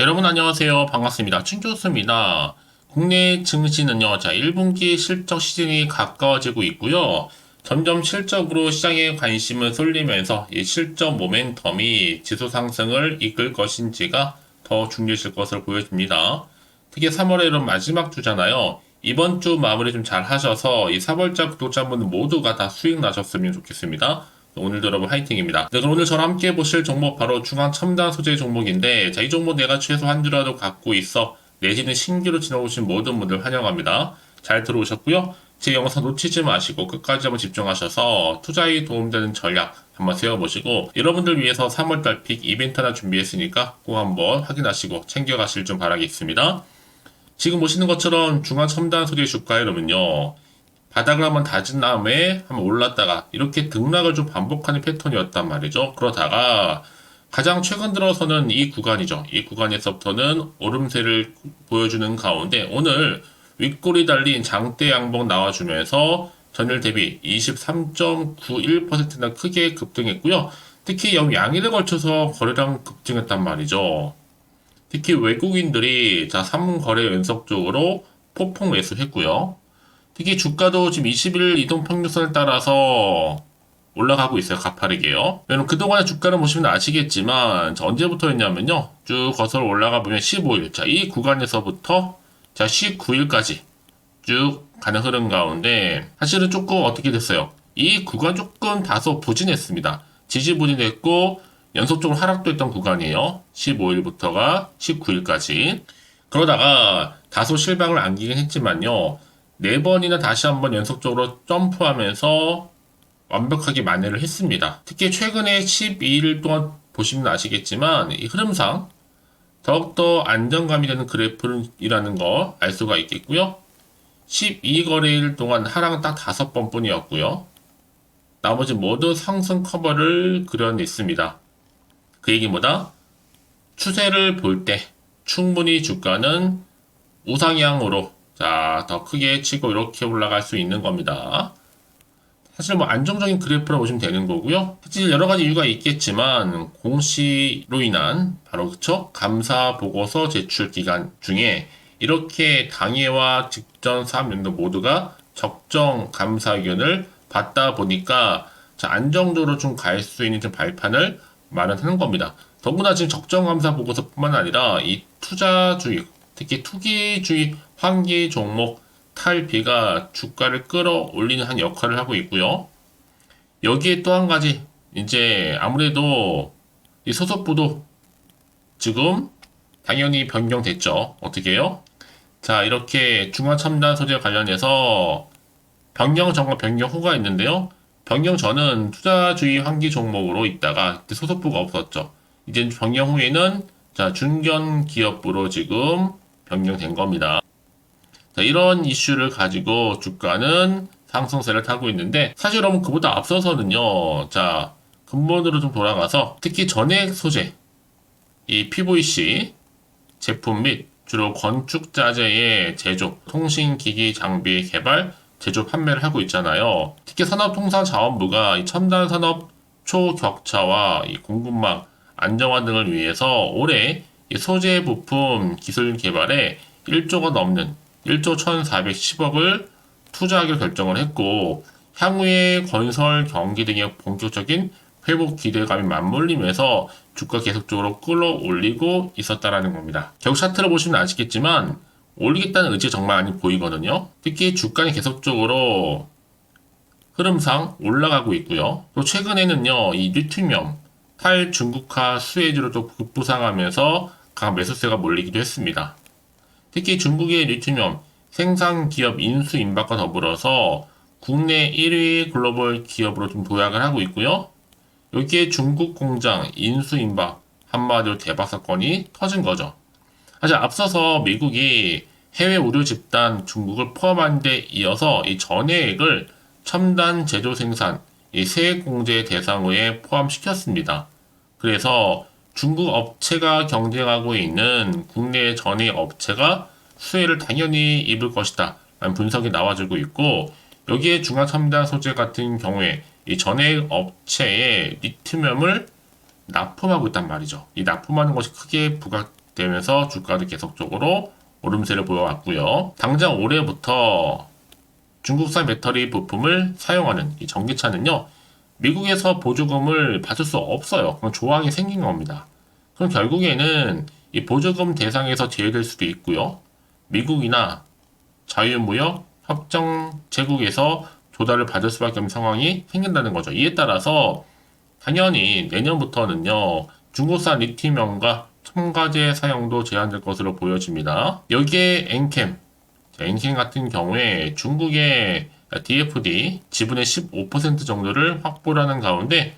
여러분 안녕하세요. 반갑습니다. 춘교수입니다. 국내 증시는요, 1분기 실적 시즌이 가까워지고 있고요. 점점 실적으로 시장의 관심을 쏠리면서 이 실적 모멘텀이 지수 상승을 이끌 것인지가 더 중요해질 것으로 보여집니다. 특히 3월에 이런 마지막 주잖아요. 이번 주 마무리 좀 잘 하셔서 이 4월자 구독자분들 모두가 다 수익 나셨으면 좋겠습니다. 오늘도 여러분 화이팅입니다. 네, 그럼 오늘 저랑 함께 보실 종목 바로 중앙 첨단 소재 종목인데, 이 종목 내가 최소 한 주라도 갖고 있어 내지는 신규로 지나오신 모든 분들 환영합니다. 잘 들어오셨고요. 제 영상 놓치지 마시고 끝까지 한번 집중하셔서 투자에 도움되는 전략 한번 세워보시고, 여러분들 위해서 3월달 픽 이벤트 하나 준비했으니까 꼭 한번 확인하시고 챙겨가실 줄 바라겠습니다. 지금 보시는 것처럼 중앙 첨단 소재 주가 여러분요, 바닥을 한번 다진 다음에 한번 올랐다가 이렇게 등락을 좀 반복하는 패턴이었단 말이죠. 그러다가 가장 최근 들어서는 이 구간이죠. 이 구간에서부터는 오름세를 보여주는 가운데 오늘 윗골이 달린 장대 양봉 나와주면서 전일 대비 23.91%나 크게 급등했고요. 특히 양일에 걸쳐서 거래량 급증했단 말이죠. 특히 외국인들이 3거래 연속적으로 폭풍 매수했고요. 특히 주가도 지금 21일 이동평균선을 따라서 올라가고 있어요. 가파르게요. 여러분 그동안의 주가를 보시면 아시겠지만 언제부터였냐면요. 쭉 거슬러 올라가 보면 15일. 이 구간에서부터 19일까지 쭉 가는 흐름 가운데 사실은 조금 어떻게 됐어요. 이 구간 조금 다소 부진했습니다. 지지부진했고 연속적으로 하락도 했던 구간이에요. 15일부터가 19일까지. 그러다가 다소 실방을 안기긴 했지만요. 4번이나 다시 한번 연속적으로 점프하면서 완벽하게 만회를 했습니다. 특히 최근에 12일 동안 보시면 아시겠지만 이 흐름상 더욱더 안정감이 되는 그래프이라는 거 알 수가 있겠고요. 12거래일 동안 하락은 딱 5번 뿐이었고요. 나머지 모두 상승 커버를 그려냈습니다. 그 얘기 뭐다? 추세를 볼 때 충분히 주가는 우상향으로 더 크게 치고 이렇게 올라갈 수 있는 겁니다. 사실 안정적인 그래프라 보시면 되는 거고요. 사실 여러 가지 이유가 있겠지만 공시로 인한 바로 감사 보고서 제출 기간 중에 이렇게 당해와 직전 사업연도 모두가 적정 감사 의견을 받다 보니까 안정적으로 좀 갈 수 있는 발판을 마련하는 겁니다. 더구나 지금 적정 감사 보고서뿐만 아니라 이 투자주의, 특히 투기주의 환기 종목 탈비가 주가를 끌어올리는 한 역할을 하고 있고요. 여기에 또 한 가지, 이제 아무래도 이 소속부도 지금 당연히 변경됐죠. 어떻게 해요? 이렇게 중앙첨단 소재 관련해서 변경 전과 변경 후가 있는데요. 변경 전은 투자주의 환기 종목으로 있다가 그때 소속부가 없었죠. 이제 변경 후에는 중견 기업부로 지금 변경된 겁니다. 이런 이슈를 가지고 주가는 상승세를 타고 있는데 사실 여러분 그보다 앞서서는요. 근본으로 좀 돌아가서 특히 전액 소재 이 PVC 제품 및 주로 건축 자재의 제조, 통신기기 장비 개발, 제조 판매를 하고 있잖아요. 특히 산업통상자원부가 이 첨단 산업 초격차와 이 공급망 안정화 등을 위해서 올해 이 소재 부품 기술 개발에 1조가 넘는 1조 1,410억을 투자하기로 결정을 했고, 향후에 건설 경기 등의 본격적인 회복 기대감이 맞물리면서 주가 계속적으로 끌어올리고 있었다라는 겁니다. 결국 차트를 보시면 아시겠지만 올리겠다는 의지가 정말 많이 보이거든요. 특히 주가는 계속적으로 흐름상 올라가고 있고요. 또 최근에는요, 이 리튬이온 탈중국화 수혜주로 또 급부상하면서 강한 매수세가 몰리기도 했습니다. 특히 중국의 리튬이온 생산 기업 인수 임박과 더불어서 국내 1위 글로벌 기업으로 좀 도약을 하고 있고요. 여기에 중국 공장 인수 임박 한마디로 대박 사건이 터진 거죠. 사실 앞서서 미국이 해외 우려 집단 중국을 포함한 데 이어서 이 전해액을 첨단 제조 생산 이 세액 공제 대상에 포함시켰습니다. 그래서 중국 업체가 경쟁하고 있는 국내 전해액 업체가 수혜를 당연히 입을 것이다 라는 분석이 나와주고 있고, 여기에 중화첨단 소재 같은 경우에 이 전해액 업체에 리튬을 납품하고 있단 말이죠. 이 납품하는 것이 크게 되면서 주가도 계속적으로 오름세를 보여왔고요. 당장 올해부터 중국산 배터리 부품을 사용하는 이 전기차는요, 미국에서 보조금을 받을 수 없어요. 그런 조항이 생긴 겁니다. 그럼 결국에는 이 보조금 대상에서 제외될 수도 있고요. 미국이나 자유무역 협정 제국에서 조달을 받을 수밖에 없는 상황이 생긴다는 거죠. 이에 따라서 당연히 내년부터는요, 중국산 리튬이온과 첨가제 사용도 제한될 것으로 보여집니다. 여기에 엔캠, 엔캠 같은 경우에 중국의 DFD 지분의 15% 정도를 확보하는 가운데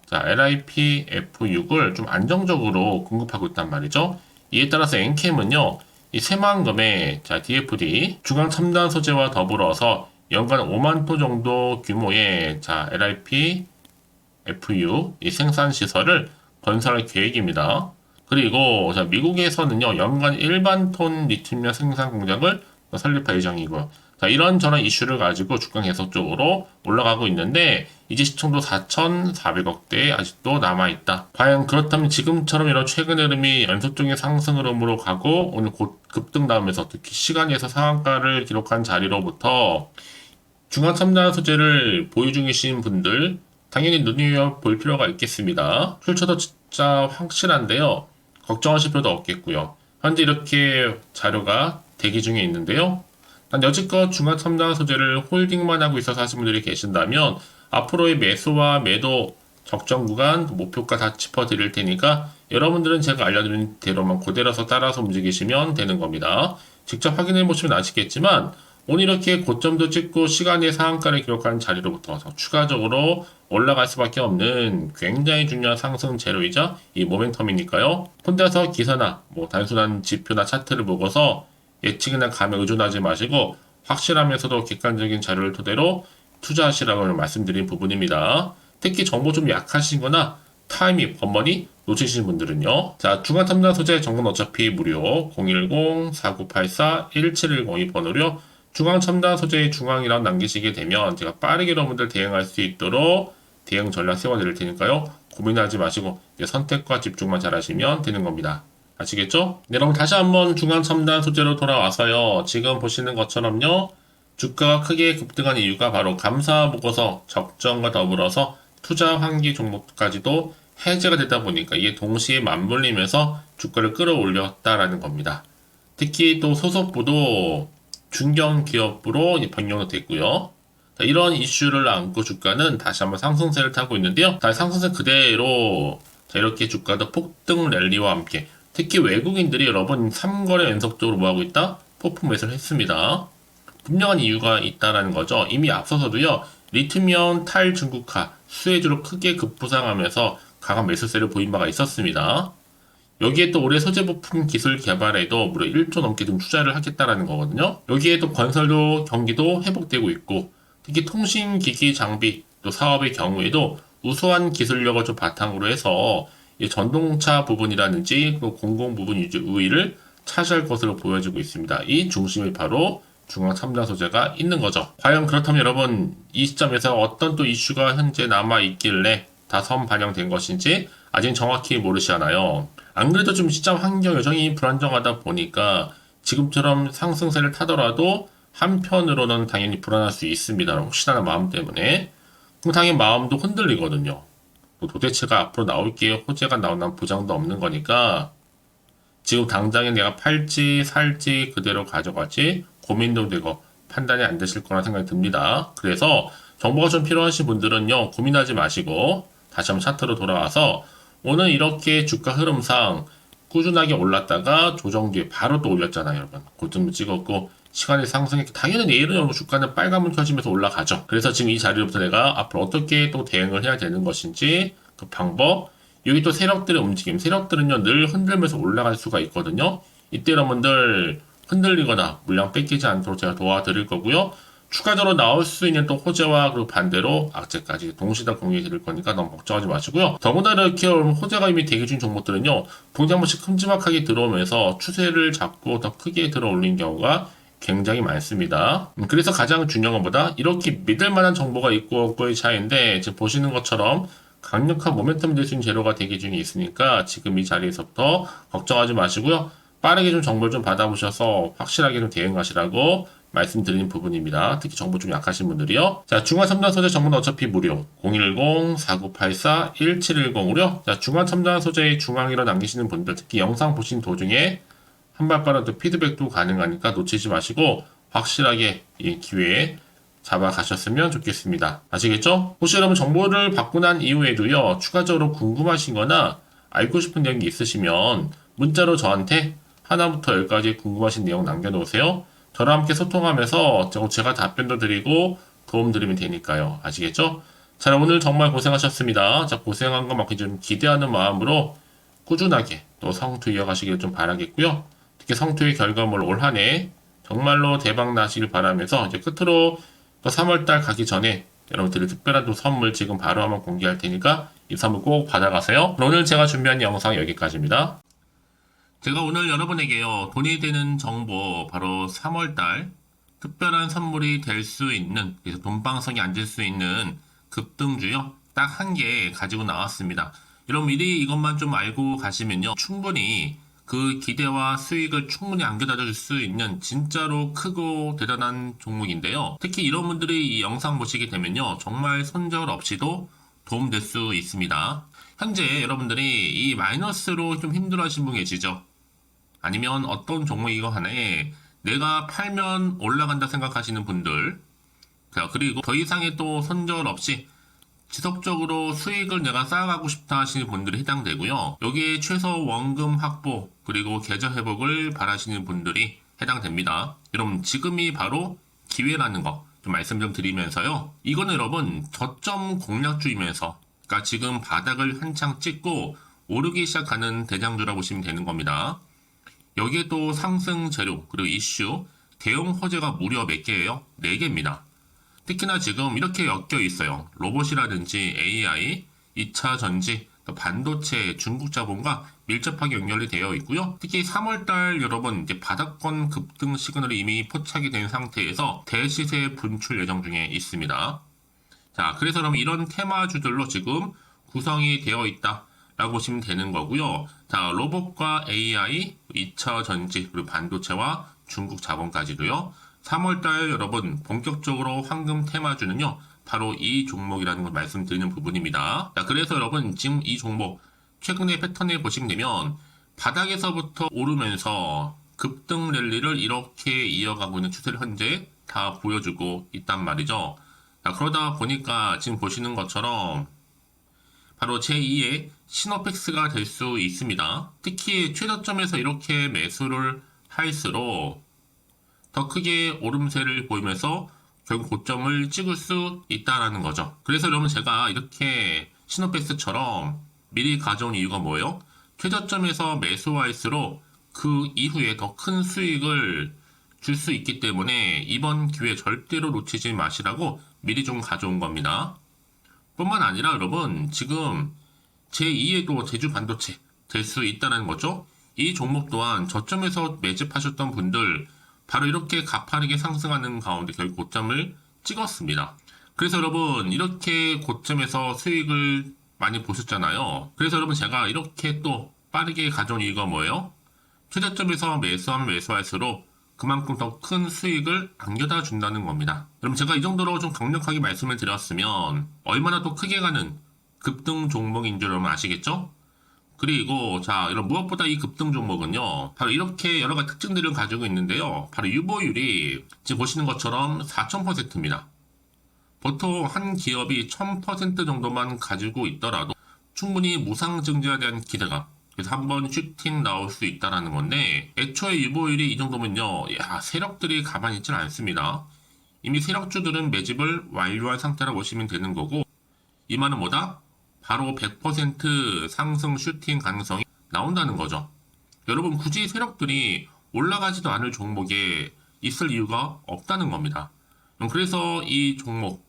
LiPF6을 좀 안정적으로 공급하고 있단 말이죠. 이에 따라서 엔캠은요, 이 새만금의 DFD 중앙 첨단 소재와 더불어서 연간 5만 톤 정도 규모의 LiPF6 이 생산 시설을 건설할 계획입니다. 그리고 미국에서는요, 연간 1만 톤 리튬이온 생산 공장을 설립할 예정이고요. 이런저런 이슈를 가지고 주가 계속적으로 올라가고 있는데 이제 시총도 4,400억대에 아직도 남아있다. 과연 그렇다면 지금처럼 이런 최근 흐름이 연속적인 상승 흐름으로 가고 오늘 곧 급등 나오면서 특히 시간에서 상한가를 기록한 자리로부터 중앙 첨단 소재를 보유 중이신 분들 당연히 눈여겨볼 필요가 있겠습니다. 출처도 진짜 확실한데요. 걱정하실 필요도 없겠고요. 현재 이렇게 자료가 대기 중에 있는데요. 난 여지껏 중앙 첨단 소재를 홀딩만 하고 있어서 하신 분들이 계신다면 앞으로의 매수와 매도 적정 구간 목표가 다 짚어드릴 테니까 여러분들은 제가 알려드린 대로만 그대로서 따라서 움직이시면 되는 겁니다. 직접 확인해 보시면 아시겠지만 오늘 이렇게 고점도 찍고 시간의 상한가를 기록한 자리로부터 추가적으로 올라갈 수밖에 없는 굉장히 중요한 상승 재료이자 이 모멘텀이니까요. 혼자서 기사나 단순한 지표나 차트를 보고서 예측이나 감에 의존하지 마시고 확실하면서도 객관적인 자료를 토대로 투자하시라고 말씀드린 부분입니다. 특히 정보 좀 약하시거나 타이밍, 번번이 놓치신 분들은요. 중앙 첨단 소재 정보는 어차피 무료 010-4984-1710이 번호로 중앙 첨단 소재의 중앙이라고 남기시게 되면 제가 빠르게 여러분들 대응할 수 있도록 대응 전략 세워드릴 테니까요. 고민하지 마시고 선택과 집중만 잘 하시면 되는 겁니다. 아시겠죠? 네, 여러분 다시 한번 중앙 첨단 소재로 돌아와서요. 지금 보시는 것처럼요. 주가가 크게 급등한 이유가 바로 감사 보고서 적정과 더불어서 투자 환기 종목까지도 해제가 되다 보니까 이게 동시에 맞물리면서 주가를 끌어올렸다라는 겁니다. 특히 또 소속부도 중견기업부로 변경도 됐고요. 이런 이슈를 안고 주가는 다시 한번 상승세를 타고 있는데요. 상승세 그대로 이렇게 주가도 폭등 랠리와 함께 특히 외국인들이 여러분 3거래 연속적으로 뭐하고 있다? 폭풍 매수를 했습니다. 분명한 이유가 있다는 거죠. 이미 앞서서도요. 리튬이온 탈중국화 수혜주로 크게 급부상하면서 강한 매수세를 보인 바가 있었습니다. 여기에 또 올해 소재 부품 기술 개발에도 무려 1조 넘게 좀 투자를 하겠다라는 거거든요. 여기에 또 건설도 경기도 회복되고 있고 특히 통신기기 장비 또 사업의 경우에도 우수한 기술력을 좀 바탕으로 해서 이 전동차 부분이라든지 그 공공 부분 유지 우위를 차지할 것으로 보여지고 있습니다. 이 중심이 바로 중앙 첨단 소재가 있는 거죠. 과연 그렇다면 여러분 이 시점에서 어떤 또 이슈가 현재 남아 있길래 다 선 반영된 것인지 아직 정확히 모르시잖아요. 안 그래도 좀 시장 환경 여전히 불안정하다 보니까 지금처럼 상승세를 타더라도 한편으로는 당연히 불안할 수 있습니다. 혹시나 마음 때문에. 그럼 당연히 마음도 흔들리거든요. 도대체가 앞으로 나올 게 호재가 나온다는 보장도 없는 거니까 지금 당장에 내가 팔지 살지 그대로 가져갈지 고민도 되고 판단이 안 되실 거라 생각이 듭니다. 그래서 정보가 좀 필요하신 분들은요. 고민하지 마시고 다시 한번 차트로 돌아와서 오늘 이렇게 주가 흐름상 꾸준하게 올랐다가 조정 뒤에 바로 또 올렸잖아요. 여러분. 고점을 찍었고 시간이 상승했고 당연히 내일은 여러분 주가는 빨간불 켜지면서 올라가죠. 그래서 지금 이 자리로부터 내가 앞으로 어떻게 또 대응을 해야 되는 것인지 그 방법 여기 또 세력들의 움직임 세력들은요 늘 흔들면서 올라갈 수가 있거든요. 이때 여러분들 흔들리거나 물량 뺏기지 않도록 제가 도와드릴 거고요. 추가적으로 나올 수 있는 또 호재와 그리고 반대로 악재까지 동시에 다 공유해 드릴 거니까 너무 걱정하지 마시고요. 더구나 이렇게 호재가 이미 대기 중인 종목들은요. 동작 한 번씩 큼지막하게 들어오면서 추세를 잡고 더 크게 들어 올린 경우가 굉장히 많습니다. 그래서 가장 중요한 것보다 이렇게 믿을 만한 정보가 있고 없고의 차이인데 지금 보시는 것처럼 강력한 모멘텀이 될 수 있는 재료가 대기 중에 있으니까 지금 이 자리에서부터 걱정하지 마시고요. 빠르게 좀 정보를 좀 받아보셔서 확실하게 좀 대응하시라고 말씀드리는 부분입니다. 특히 정보 좀 약하신 분들이요. 자, 중간 첨단 소재 정보는 어차피 무료. 010-4984-1710으로요. 자, 중간 첨단 소재의 중앙이라 남기시는 분들, 특히 영상 보신 도중에 한 발 빠른 또 피드백도 가능하니까 놓치지 마시고 확실하게 이 기회에 잡아가셨으면 좋겠습니다. 아시겠죠? 혹시 여러분 정보를 받고 난 이후에도요, 추가적으로 궁금하신 거나 알고 싶은 내용이 있으시면 문자로 저한테 하나부터 열까지 궁금하신 내용 남겨놓으세요. 저랑 함께 소통하면서 제가 답변도 드리고 도움 드리면 되니까요. 아시겠죠? 자, 오늘 정말 고생하셨습니다. 자, 고생한 것만큼 좀 기대하는 마음으로 꾸준하게 또 성투 이어가시길 좀 바라겠고요. 특히 성투의 결과물 올 한 해 정말로 대박 나시길 바라면서 이제 끝으로 또 3월달 가기 전에 여러분들이 특별한 또 선물 지금 바로 한번 공개할 테니까 이 선물 꼭 받아가세요. 오늘 제가 준비한 영상 여기까지입니다. 제가 오늘 여러분에게요, 돈이 되는 정보, 바로 3월달 특별한 선물이 될 수 있는, 그래서 돈방석이 앉을 수 있는 급등주요, 딱 한 개 가지고 나왔습니다. 여러분 미리 이것만 좀 알고 가시면요, 충분히 그 기대와 수익을 충분히 안겨다 줄 수 있는 진짜로 크고 대단한 종목인데요. 특히 이런 분들이 이 영상 보시게 되면요, 정말 손절 없이도 도움될 수 있습니다. 현재 여러분들이 이 마이너스로 좀 힘들어하시는 분 계시죠? 아니면 어떤 종목이고 하나에 내가 팔면 올라간다 생각하시는 분들, 자, 그리고 더 이상의 또 손절 없이 지속적으로 수익을 내가 쌓아가고 싶다 하시는 분들이 해당되고요. 여기에 최소 원금 확보 그리고 계좌 회복을 바라시는 분들이 해당됩니다. 여러분 지금이 바로 기회라는 거 좀 말씀 좀 드리면서요. 이거는 여러분 저점 공략주이면서, 그러니까 지금 바닥을 한창 찍고 오르기 시작하는 대장주라고 보시면 되는 겁니다. 여기에 또 상승 재료 그리고 이슈 대형 호재가 무려 몇 개예요? 4개입니다. 특히나 지금 이렇게 엮여 있어요. 로봇이라든지 AI, 2차 전지, 반도체, 중국 자본과 밀접하게 연결이 되어 있고요. 특히 3월달 여러분 이제 바닥권 급등 시그널이 이미 포착이 된 상태에서 대시세 분출 예정 중에 있습니다. 자, 그래서 그럼 이런 테마주들로 지금 구성이 되어 있다라고 보시면 되는 거고요. 자, 로봇과 AI, 2차 전지, 그리고 반도체와 중국 자본까지도요. 3월달 여러분 본격적으로 황금 테마주는요, 바로 이 종목이라는 걸 말씀드리는 부분입니다. 자, 그래서 여러분 지금 이 종목 최근의 패턴을 보시게 되면 바닥에서부터 오르면서 급등 랠리를 이렇게 이어가고 있는 추세를 현재 다 보여주고 있단 말이죠. 자, 그러다 보니까 지금 보시는 것처럼 바로 제2의 시노펙스가 될 수 있습니다. 특히 최저점에서 이렇게 매수를 할수록 더 크게 오름세를 보이면서 결국 고점을 찍을 수 있다라는 거죠. 그래서 여러분 제가 이렇게 시노펙스처럼 미리 가져온 이유가 뭐예요? 최저점에서 매수할수록 그 이후에 더 큰 수익을 줄 수 있기 때문에 이번 기회 절대로 놓치지 마시라고 미리 좀 가져온 겁니다. 뿐만 아니라 여러분 지금 제2의 또 제주 반도체 될 수 있다는 거죠. 이 종목 또한 저점에서 매집하셨던 분들 바로 이렇게 가파르게 상승하는 가운데 결국 고점을 찍었습니다. 그래서 여러분 이렇게 고점에서 수익을 많이 보셨잖아요. 그래서 여러분 제가 이렇게 또 빠르게 가져온 이유가 뭐예요? 최저점에서 매수하면 매수할수록 그만큼 더 큰 수익을 안겨다 준다는 겁니다. 여러분 제가 이 정도로 좀 강력하게 말씀을 드렸으면 얼마나 또 크게 가는 급등 종목인 줄 여러분 아시겠죠? 그리고 자, 여러분 무엇보다 이 급등 종목은요, 바로 이렇게 여러 가지 특징들을 가지고 있는데요. 바로 유보율이 지금 보시는 것처럼 4000%입니다. 보통 한 기업이 1000% 정도만 가지고 있더라도 충분히 무상증자에 대한 기대감, 그래서 한번 슈팅 나올 수 있다라는 건데, 애초에 유보율이 이 정도면요, 야, 세력들이 가만히 있지는 않습니다. 이미 세력주들은 매집을 완료한 상태라고 보시면 되는 거고, 이 말은 뭐다? 바로 100% 상승 슈팅 가능성이 나온다는 거죠. 여러분 굳이 세력들이 올라가지도 않을 종목에 있을 이유가 없다는 겁니다. 그래서 이 종목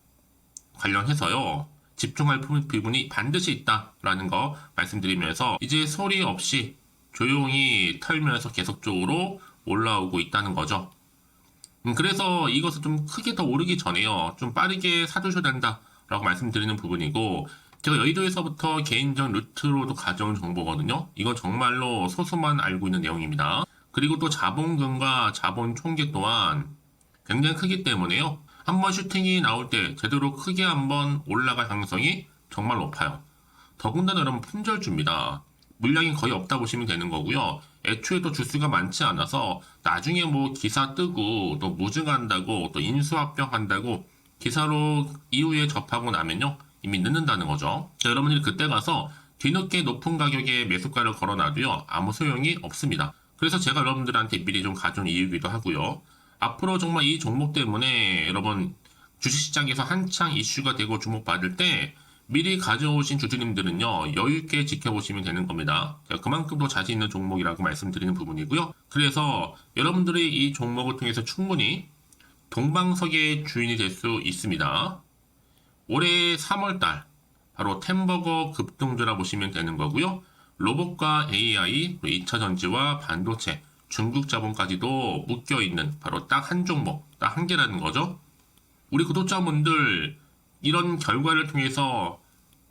관련해서요, 집중할 부분이 반드시 있다라는 거 말씀드리면서 이제 소리 없이 조용히 털면서 계속적으로 올라오고 있다는 거죠. 그래서 이것을 좀 크게 더 오르기 전에요, 좀 빠르게 사두셔야 된다라고 말씀드리는 부분이고, 제가 여의도에서부터 개인적 루트로도 가져온 정보거든요. 이건 정말로 소수만 알고 있는 내용입니다. 그리고 또 자본금과 자본 총계 또한 굉장히 크기 때문에요. 한번 슈팅이 나올 때 제대로 크게 한번 올라갈 가능성이 정말 높아요. 더군다나 여러분 품절주입니다. 물량이 거의 없다 보시면 되는 거고요. 애초에 또 주수가 많지 않아서 나중에 뭐 기사 뜨고 또 무증한다고 또 인수합병한다고 기사로 이후에 접하고 나면요. 이미 늦는다는 거죠. 자, 여러분들이 그때 가서 뒤늦게 높은 가격에 매수가를 걸어놔도요. 아무 소용이 없습니다. 그래서 제가 여러분들한테 미리 좀 가져온 이유기도 하고요. 앞으로 정말 이 종목 때문에 여러분 주식시장에서 한창 이슈가 되고 주목받을 때 미리 가져오신 주주님들은요, 여유있게 지켜보시면 되는 겁니다. 그만큼 더 자신 있는 종목이라고 말씀드리는 부분이고요. 그래서 여러분들이 이 종목을 통해서 충분히 동방석의 주인이 될 수 있습니다. 올해 3월달, 바로 템버거 급등주라 보시면 되는 거고요. 로봇과 AI, 2차 전지와 반도체, 중국 자본까지도 묶여있는 바로 딱 한 종목, 딱 한 개라는 거죠. 우리 구독자분들, 이런 결과를 통해서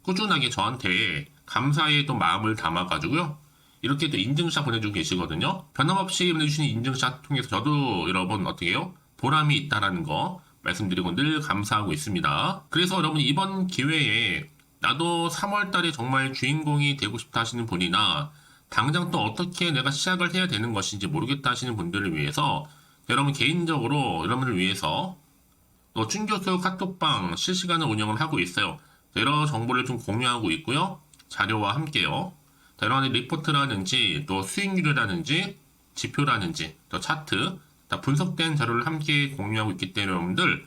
꾸준하게 저한테 감사의 또 마음을 담아가지고요. 이렇게 또 인증샷 보내주고 계시거든요. 변함없이 보내주시는 인증샷 통해서 저도 여러분 어떻게 해요? 보람이 있다라는 거 말씀드리고 늘 감사하고 있습니다. 그래서 여러분 이번 기회에 나도 3월 달에 정말 주인공이 되고 싶다 하시는 분이나 당장 또 어떻게 내가 시작을 해야 되는 것인지 모르겠다 하시는 분들을 위해서 여러분 개인적으로 여러분을 위해서 또 춘교수 카톡방 실시간으로 운영을 하고 있어요. 여러 정보를 좀 공유하고 있고요. 자료와 함께요. 여러 가지 리포트라든지 또 수익률이라든지 지표라든지 또 차트 다 분석된 자료를 함께 공유하고 있기 때문에 여러분들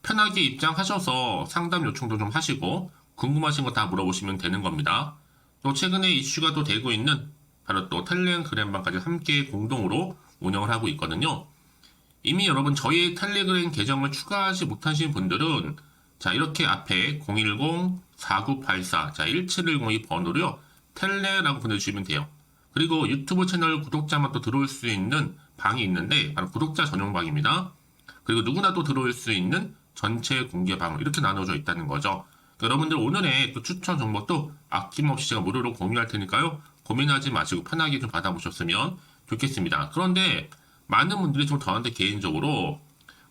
편하게 입장하셔서 상담 요청도 좀 하시고 궁금하신 거 다 물어보시면 되는 겁니다. 또 최근에 이슈가 또 되고 있는 바로 또 텔레그램방까지 함께 공동으로 운영을 하고 있거든요. 이미 여러분 저희 텔레그램 계정을 추가하지 못하신 분들은 자 이렇게 앞에 010-4984 자 1710이 번호로요. 텔레라고 보내주시면 돼요. 그리고 유튜브 채널 구독자만 또 들어올 수 있는 방이 있는데 바로 구독자 전용 방입니다. 그리고 누구나 또 들어올 수 있는 전체 공개 방 이렇게 나눠져 있다는 거죠. 그러니까 여러분들 오늘의 또 추천 정보도 아낌없이 제가 무료로 공유할 테니까요. 고민하지 마시고 편하게 좀 받아보셨으면 좋겠습니다. 그런데 많은 분들이 좀 저한테 개인적으로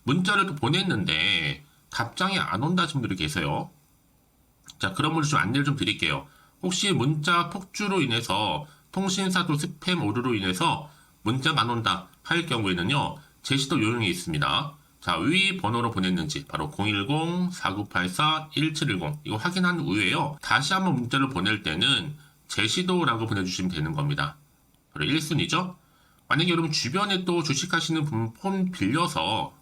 문자를 또 보냈는데 답장이 안 온다 하시는 분들이 계세요. 자, 그런 분들 좀 안내를 좀 드릴게요. 혹시 문자 폭주로 인해서 통신사도 스팸 오류로 인해서 문자가 안 온다 할 경우에는요. 제시도 요령이 있습니다. 자, 위 번호로 보냈는지 바로 010-4984-1710 이거 확인한 후에요. 다시 한번 문자를 보낼 때는 제시도라고 보내주시면 되는 겁니다. 바로 1순위죠. 만약에 여러분 주변에 또 주식하시는 분 폰 빌려서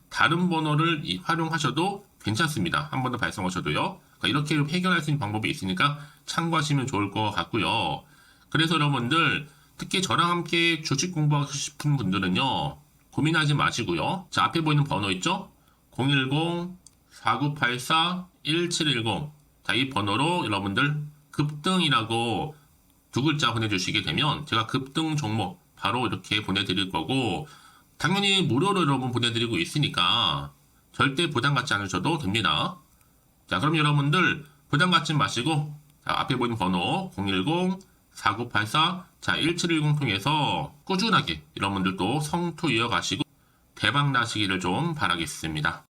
다른 번호를 활용하셔도 괜찮습니다. 한 번 더 발송하셔도요. 그러니까 이렇게 해결할 수 있는 방법이 있으니까 참고하시면 좋을 것 같고요. 그래서 여러분들 특히 저랑 함께 주식 공부하고 싶은 분들은요. 고민하지 마시고요. 자, 앞에 보이는 번호 있죠? 010-4984-1710 자, 이 번호로 여러분들 급등이라고 두 글자 보내주시게 되면 제가 급등 종목 바로 이렇게 보내드릴 거고 당연히 무료로 여러분 보내드리고 있으니까 절대 부담 갖지 않으셔도 됩니다. 자, 그럼 여러분들 부담 갖지 마시고 자, 앞에 보이는 번호 010-4984 자, 1710 통해서 꾸준하게 여러분들도 성투 이어가시고 대박 나시기를 좀 바라겠습니다.